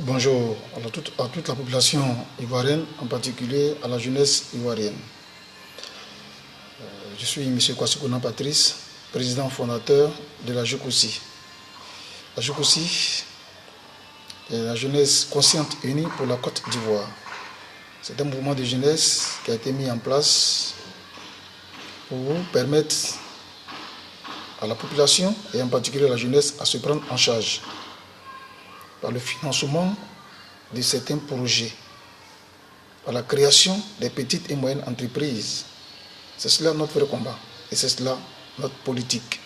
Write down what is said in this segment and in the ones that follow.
Bonjour à toute la population ivoirienne, en particulier à la jeunesse ivoirienne. Je suis M. Kwasi Patrice, président fondateur de la JECOSI. La JECOSI est la jeunesse consciente unie pour la Côte d'Ivoire. C'est un mouvement de jeunesse qui a été mis en place pour permettre à la population, et en particulier à la jeunesse, à se prendre en charge par le financement de certains projets, par la création des petites et moyennes entreprises. C'est cela notre vrai combat et c'est cela notre politique.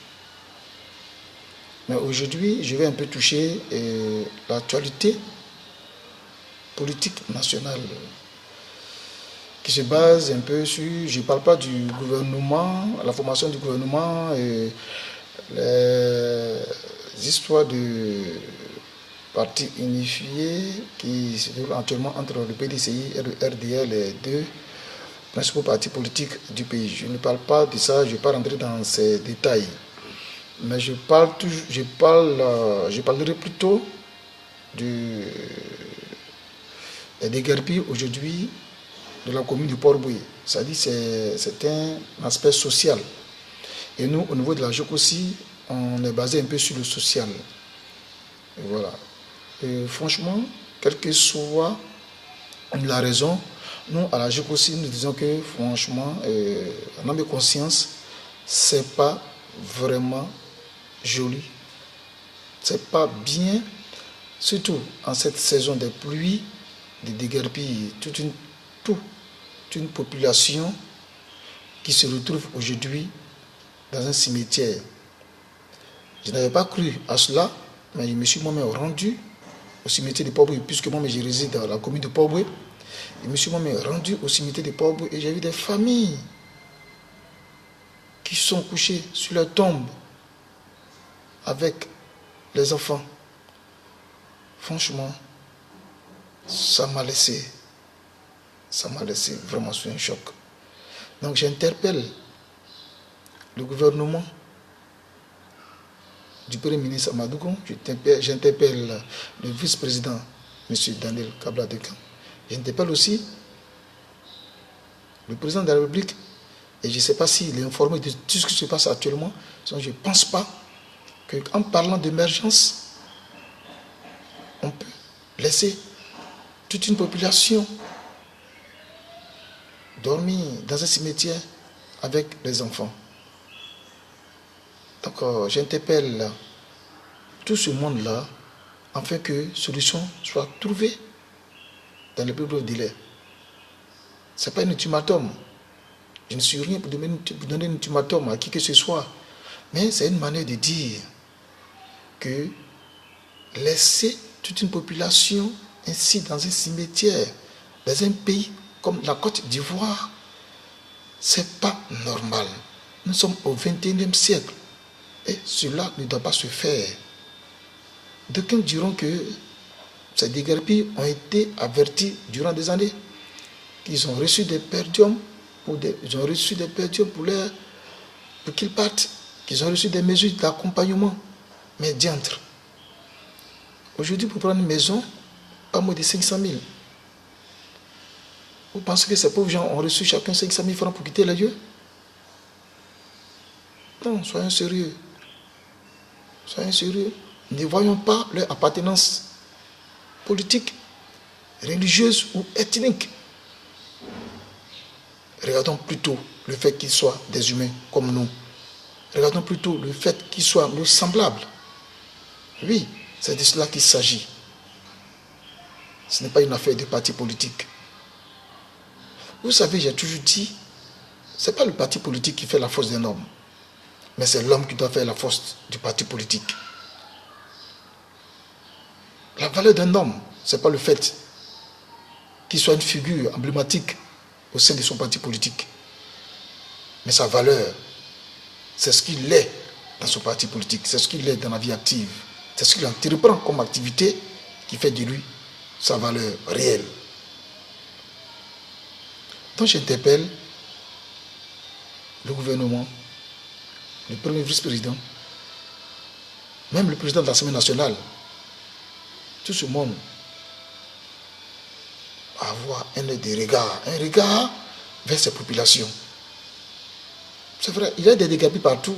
Mais aujourd'hui, je vais un peu toucher l'actualité politique nationale qui se base un peu sur, je ne parle pas du gouvernement, la formation du gouvernement et les histoires de partis unifiés qui se déroulent actuellement entre le PDCI et le RDL, les deux principaux partis politiques du pays. Je ne parle pas de ça, je ne vais pas rentrer dans ces détails. Mais je parlerai plutôt des déguerpis aujourd'hui de la commune du Port-Bouillet. C'est-à-dire c'est un aspect social. Et nous, au niveau de la JECOSI, on est basé un peu sur le social. Et voilà. Et franchement, quelle que soit la raison, nous, à la JECOSI, nous disons que franchement, en âme et conscience, c'est pas vraiment joli. C'est pas bien, surtout en cette saison des pluies, des déguerpis, toute une population qui se retrouve aujourd'hui dans un cimetière. Je n'avais pas cru à cela, mais je me suis moi-même rendu au cimetière de Port-Bouillet, puisque moi je réside dans la commune de Port-Bouillet. Je me suis moi-même rendu au cimetière de Port-Bouillet et j'ai vu des familles qui sont couchées sur leur tombe avec les enfants. Franchement, ça m'a laissé vraiment sur un choc. Donc j'interpelle le gouvernement du Premier ministre Amadou Gon, j'interpelle le vice-président M. Daniel Kabla-Dekan, j'interpelle aussi le président de la République, et je ne sais pas s'il est informé de tout ce qui se passe actuellement. Je ne pense pas qu'en parlant d'émergence, on peut laisser toute une population dormir dans un cimetière avec les enfants. Donc j'interpelle tout ce monde-là afin que solution soit trouvée dans le plus bref délai. Ce n'est pas un ultimatum. Je ne suis rien pour donner un ultimatum à qui que ce soit. Mais c'est une manière de dire que laisser toute une population ainsi dans un cimetière, dans un pays comme la Côte d'Ivoire, c'est pas normal. Nous sommes au XXIe siècle et cela ne doit pas se faire. D'aucuns diront que ces déguerpis ont été avertis durant des années, qu'ils ont reçu des perdiums pour qu'ils partent, qu'ils ont reçu des mesures d'accompagnement. Mais diantre. Aujourd'hui, pour prendre une maison, pas moins de 500 000. Vous pensez que ces pauvres gens ont reçu chacun 500 000 francs pour quitter les lieux? Non, soyons sérieux. Soyons sérieux. Ne voyons pas leur appartenance politique, religieuse ou ethnique. Regardons plutôt le fait qu'ils soient des humains comme nous. Regardons plutôt le fait qu'ils soient nos semblables. Oui, c'est de cela qu'il s'agit. Ce n'est pas une affaire de parti politique. Vous savez, j'ai toujours dit, ce n'est pas le parti politique qui fait la force d'un homme, mais c'est l'homme qui doit faire la force du parti politique. La valeur d'un homme, ce n'est pas le fait qu'il soit une figure emblématique au sein de son parti politique. Mais sa valeur, c'est ce qu'il est dans son parti politique, c'est ce qu'il est dans la vie active, c'est ce qu'il entreprend comme activité qui fait de lui sa valeur réelle. Donc j'interpelle le gouvernement, le premier vice-président, même le président de l'Assemblée nationale, tout ce monde avoir un regard vers ces populations. C'est vrai, il y a des dégâts partout,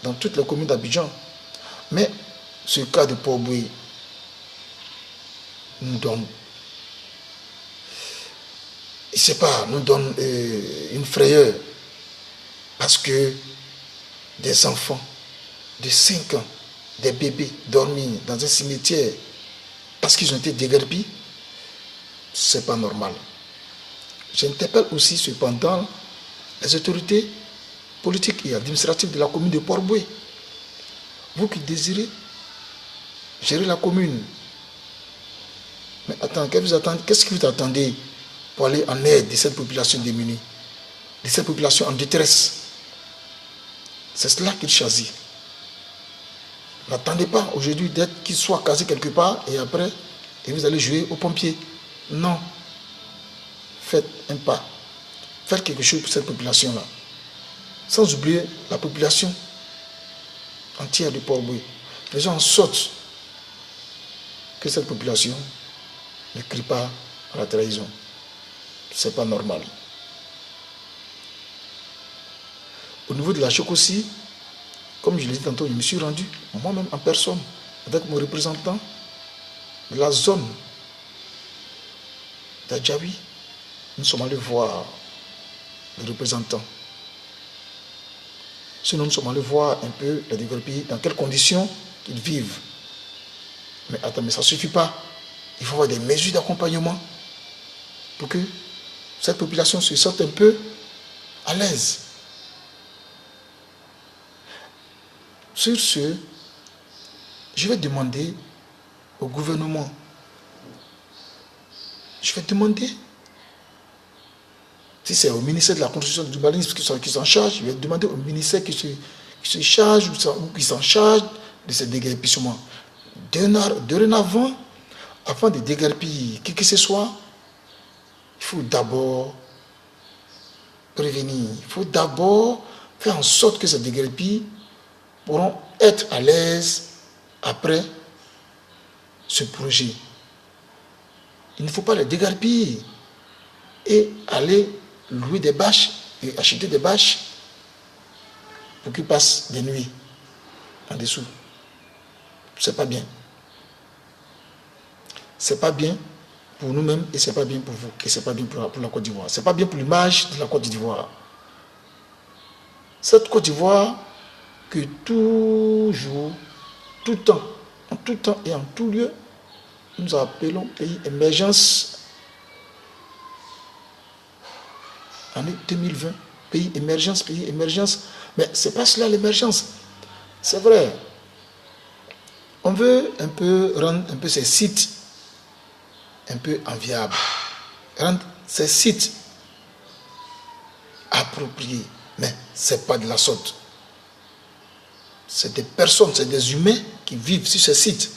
dans toutes les communes d'Abidjan. Mais ce cas de Port-Boué nous donne, je sais pas, nous donne une frayeur. Parce que des enfants de 5 ans, des bébés dormis dans un cimetière parce qu'ils ont été déguerpis, c'est pas normal. J'interpelle aussi cependant les autorités politiques et administratives de la commune de Port-Boué. Vous qui désirez gérer la commune, mais attends, qu'est-ce que vous attendez pour aller en aide de cette population démunie, de cette population en détresse? C'est cela qu'il choisit. N'attendez pas aujourd'hui d'être qu'il soit casé quelque part et après, et vous allez jouer aux pompiers. Non. Faites un pas. Faites quelque chose pour cette population-là. Sans oublier la population entière de Port-Boué. Faisons en sorte que cette population ne crie pas à la trahison. C'est pas normal. Au niveau de la choc aussi, comme je l'ai dit tantôt, je me suis rendu moi-même en personne avec mon représentant de la zone d'Adjawi. Nous sommes allés voir les représentants. Sinon, nous sommes allés voir un peu les déguerpis, dans quelles conditions ils vivent. Mais attends, mais ça ne suffit pas. Il faut avoir des mesures d'accompagnement pour que cette population se sente un peu à l'aise. Sur ce, je vais demander au gouvernement, je vais demander, si c'est au ministère de la Construction du Urbanisme qui s'en charge, je vais demander au ministère qui se charge ou qui s'en charge de ces déguerpissements. Dorénavant, avant de déguerpir qui que ce soit, il faut d'abord prévenir, il faut d'abord faire en sorte que ces déguerpis pourront être à l'aise après ce projet. Il ne faut pas les déguerpir et aller louer des bâches et acheter des bâches pour qu'ils passent des nuits en dessous. C'est pas bien. C'est pas bien pour nous-mêmes et c'est pas bien pour vous et c'est pas bien pour la Côte d'Ivoire. C'est pas bien pour l'image de la Côte d'Ivoire. Cette Côte d'Ivoire que toujours, tout temps et en tout lieu, nous appelons pays émergence. Année 2020, pays émergence. Mais ce n'est pas cela l'émergence. C'est vrai. On veut un peu rendre un peu ces sites un peu enviables. Rendre ces sites appropriés. Mais ce n'est pas de la sorte. C'est des personnes, c'est des humains qui vivent sur ces sites.